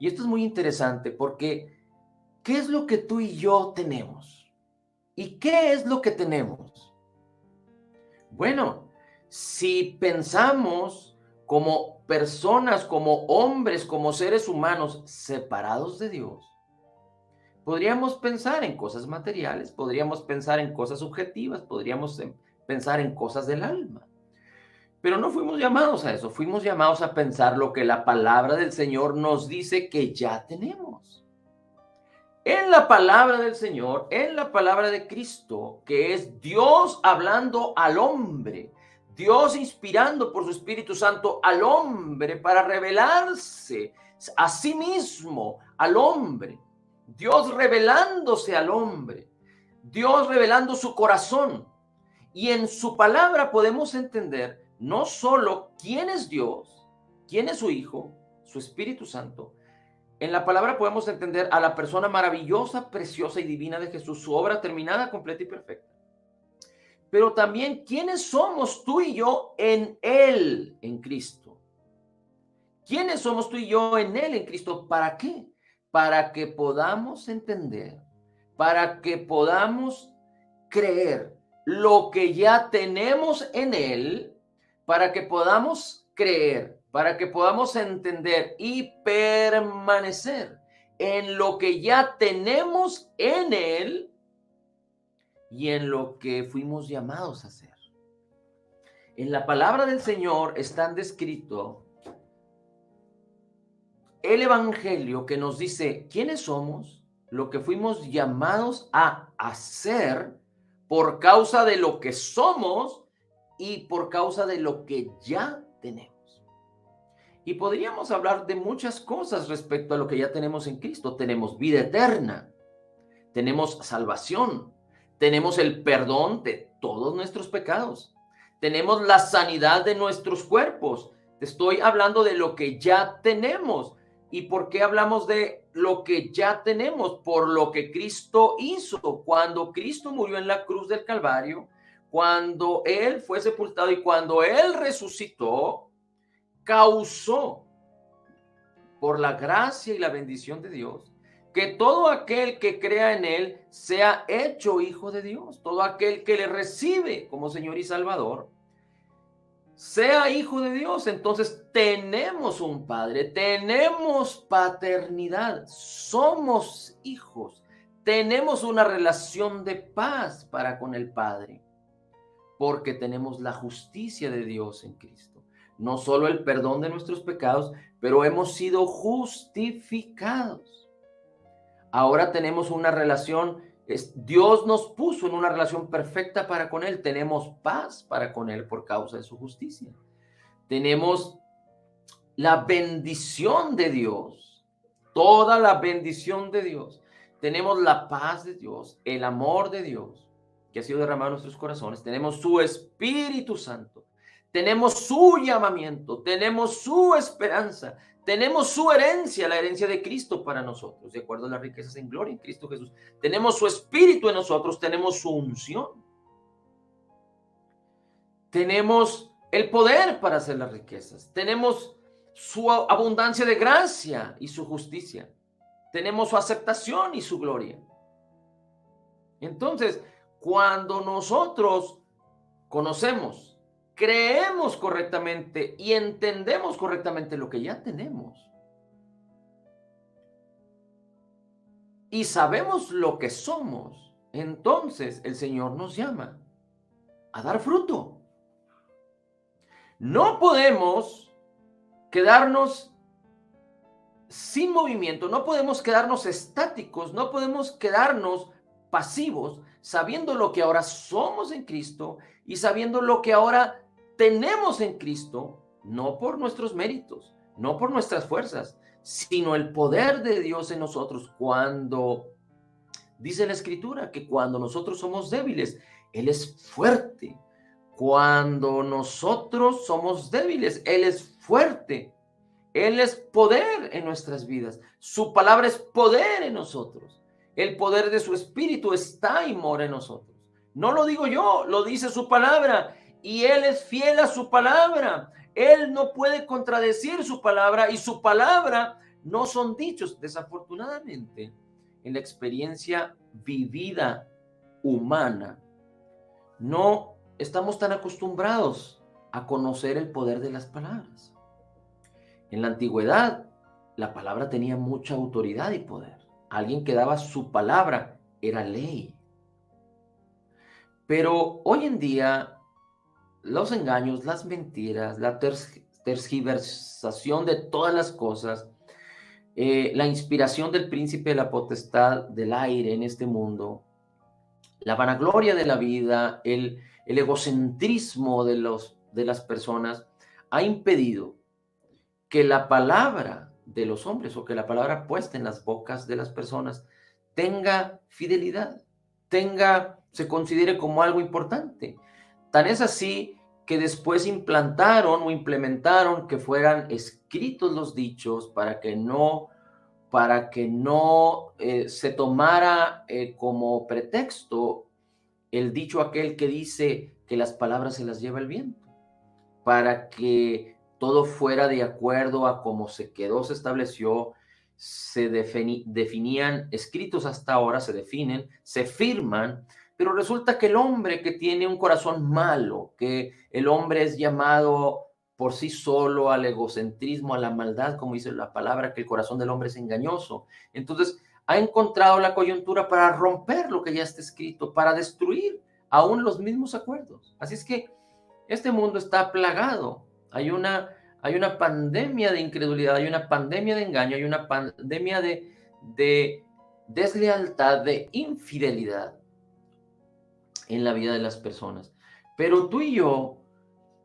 Y esto es muy interesante porque ¿qué es lo que tú y yo tenemos? ¿Y qué es lo que tenemos? Bueno, si pensamos como personas, como hombres, como seres humanos separados de Dios, podríamos pensar en cosas materiales, podríamos pensar en cosas subjetivas, pensar en cosas del alma. Pero no fuimos llamados a eso, fuimos llamados a pensar lo que la palabra del Señor nos dice que ya tenemos. En la palabra del Señor, en la palabra de Cristo, que es Dios hablando al hombre, Dios inspirando por su Espíritu Santo al hombre para revelarse a sí mismo al hombre, Dios revelándose al hombre, Dios revelando su corazón. Y en su palabra podemos entender no solo quién es Dios, quién es su Hijo, su Espíritu Santo. En la palabra podemos entender a la persona maravillosa, preciosa y divina de Jesús, su obra terminada, completa y perfecta. Pero también quiénes somos tú y yo en Él, en Cristo. ¿Quiénes somos tú y yo en Él, en Cristo? ¿Para qué? Para que podamos entender, para que podamos creer lo que ya tenemos en Él, para que podamos creer, para que podamos entender y permanecer en lo que ya tenemos en Él y en lo que fuimos llamados a hacer. En la palabra del Señor están descrito el evangelio que nos dice quiénes somos, lo que fuimos llamados a hacer por causa de lo que somos y por causa de lo que ya tenemos. Y podríamos hablar de muchas cosas respecto a lo que ya tenemos en Cristo. Tenemos vida eterna, tenemos salvación, tenemos el perdón de todos nuestros pecados, tenemos la sanidad de nuestros cuerpos. Te estoy hablando de lo que ya tenemos. ¿Y por qué hablamos de lo que ya tenemos? Por lo que Cristo hizo. Cuando Cristo murió en la cruz del Calvario, cuando Él fue sepultado y cuando Él resucitó, causó, por la gracia y la bendición de Dios, que todo aquel que crea en Él sea hecho hijo de Dios. Todo aquel que le recibe como Señor y Salvador sea hijo de Dios. Entonces tenemos un Padre, tenemos paternidad, somos hijos, tenemos una relación de paz para con el Padre, porque tenemos la justicia de Dios en Cristo. No solo el perdón de nuestros pecados, pero hemos sido justificados. Ahora tenemos una relación, Dios nos puso en una relación perfecta para con Él. Tenemos paz para con Él por causa de su justicia. Tenemos la bendición de Dios, toda la bendición de Dios. Tenemos la paz de Dios, el amor de Dios que ha sido derramado en nuestros corazones. Tenemos su Espíritu Santo. Tenemos su llamamiento, tenemos su esperanza, tenemos su herencia, la herencia de Cristo para nosotros, de acuerdo a las riquezas en gloria en Cristo Jesús. Tenemos su Espíritu en nosotros, tenemos su unción. Tenemos el poder para hacer las riquezas. Tenemos su abundancia de gracia y su justicia. Tenemos su aceptación y su gloria. Entonces, cuando nosotros conocemos, creemos correctamente y entendemos correctamente lo que ya tenemos y sabemos lo que somos, entonces el Señor nos llama a dar fruto. No podemos quedarnos sin movimiento, no podemos quedarnos estáticos, no podemos quedarnos pasivos, sabiendo lo que ahora somos en Cristo y sabiendo lo que ahora tenemos en Cristo, no por nuestros méritos, no por nuestras fuerzas, sino el poder de Dios en nosotros. Cuando dice la Escritura que cuando nosotros somos débiles, Él es fuerte. Cuando nosotros somos débiles, Él es fuerte. Él es poder en nuestras vidas. Su palabra es poder en nosotros. El poder de su Espíritu está y mora en nosotros. No lo digo yo, lo dice su palabra. Y Él es fiel a su palabra. Él no puede contradecir su palabra y su palabra no son dichos. Desafortunadamente, en la experiencia vivida humana, no estamos tan acostumbrados a conocer el poder de las palabras. En la antigüedad, la palabra tenía mucha autoridad y poder. Alguien que daba su palabra era ley. Pero hoy en día, los engaños, las mentiras, la tergiversación de todas las cosas, la inspiración del príncipe de la potestad del aire en este mundo, la vanagloria de la vida, el egocentrismo de las personas, ha impedido que la palabra de los hombres o que la palabra puesta en las bocas de las personas tenga fidelidad, se considere como algo importante. Tan es así que después implantaron o implementaron que fueran escritos los dichos para que no se tomara como pretexto el dicho aquel que dice que las palabras se las lleva el viento, para que todo fuera de acuerdo a cómo se quedó, se estableció, se definían, escritos hasta ahora, se definen, se firman, pero resulta que el hombre que tiene un corazón malo, que el hombre es llamado por sí solo al egocentrismo, a la maldad, como dice la palabra, que el corazón del hombre es engañoso. Entonces, ha encontrado la coyuntura para romper lo que ya está escrito, para destruir aún los mismos acuerdos. Así es que este mundo está plagado. Hay una pandemia de incredulidad, hay una pandemia de engaño, hay una pandemia de deslealtad, de infidelidad en la vida de las personas. Pero tú y yo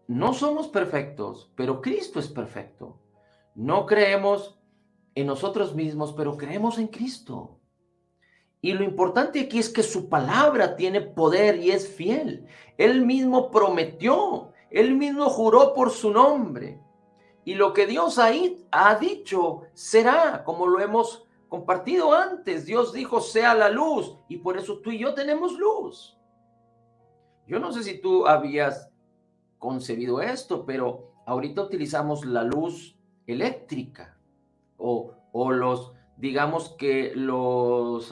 no somos perfectos, pero Cristo es perfecto. No creemos en nosotros mismos, pero creemos en Cristo. Y lo importante aquí es que su palabra tiene poder y es fiel. Él mismo prometió, él mismo juró por su nombre. Y lo que Dios ahí ha dicho será, como lo hemos compartido antes. Dios dijo, sea la luz, y por eso tú y yo tenemos luz. Yo no sé si tú habías concebido esto, pero ahorita utilizamos la luz eléctrica o digamos que los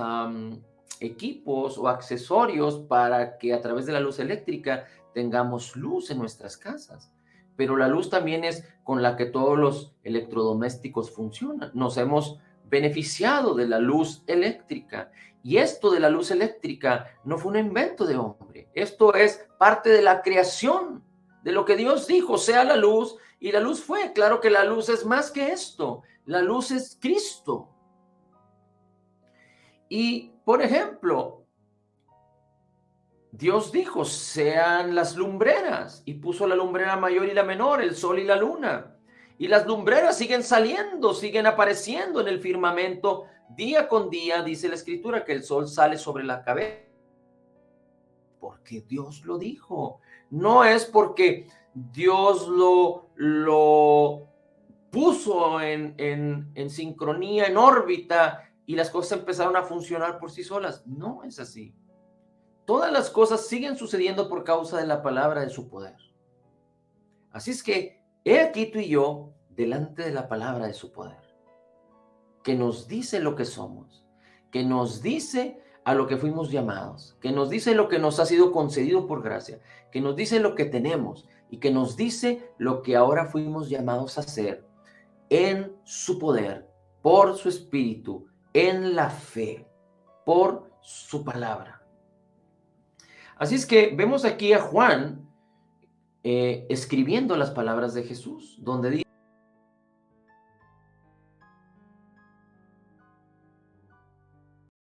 equipos o accesorios para que a través de la luz eléctrica tengamos luz en nuestras casas. Pero la luz también es con la que todos los electrodomésticos funcionan. Nos hemos beneficiado de la luz eléctrica. Y esto de la luz eléctrica no fue un invento de hombre. Esto es parte de la creación, de lo que Dios dijo, sea la luz, y la luz fue. Claro que la luz es más que esto. La luz es Cristo. Y, por ejemplo, Dios dijo, sean las lumbreras, y puso la lumbrera mayor y la menor, el sol y la luna. Y las lumbreras siguen saliendo, siguen apareciendo en el firmamento día con día. Dice la Escritura que el sol sale sobre la cabeza, porque Dios lo dijo. No es porque Dios lo puso en sincronía, en órbita, y las cosas empezaron a funcionar por sí solas. No es así. Todas las cosas siguen sucediendo por causa de la palabra de su poder. Así es que, he aquí tú y yo delante de la palabra de su poder, que nos dice lo que somos, que nos dice a lo que fuimos llamados, que nos dice lo que nos ha sido concedido por gracia, que nos dice lo que tenemos y que nos dice lo que ahora fuimos llamados a hacer en su poder, por su espíritu, en la fe, por su palabra. Así es que vemos aquí a Juan escribiendo las palabras de Jesús, donde